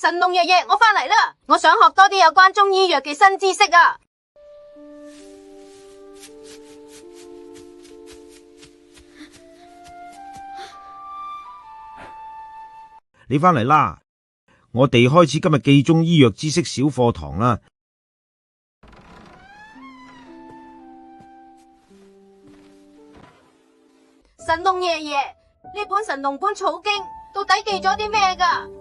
神農爺爺，我返嚟啦！我想學多啲有關中醫藥嘅新知識啊！你返嚟啦！我哋開始今日記中醫藥知識小課堂啦。神農爺爺，呢本《神農本草經》到底記咗啲咩㗎？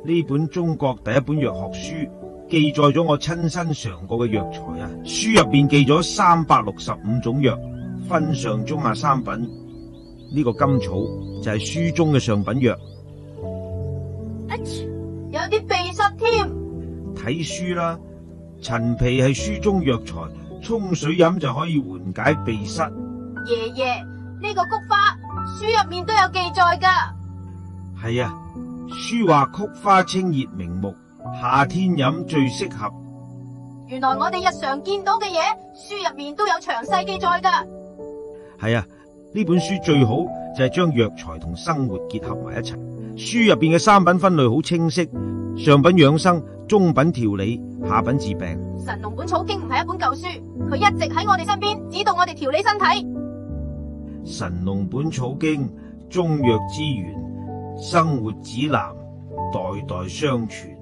呢本中國第一本藥學書，記載咗我親身嘗過嘅藥材啊！書入邊記咗365種藥，分上中下三品。呢個甘草就係書中嘅上品藥。有啲鼻塞添。睇書啦，陳皮係書中藥材，沖水飲就可以緩解鼻塞。爺爺，呢個菊花書入面都有記載㗎。係啊。書話菊花清熱明目，夏天飲最適合。原來我哋日常見到嘅嘢，書入面都有詳細記載㗎。係啊，呢本書最好就係將藥材同生活結合埋一齊。書入邊嘅三品分類好清晰，上品養生，中品調理，下品治病。神農本草經唔係一本舊書，佢一直喺我哋身邊，指導我哋調理身體。神農本草經，中藥之源，生活指南，代代相傳。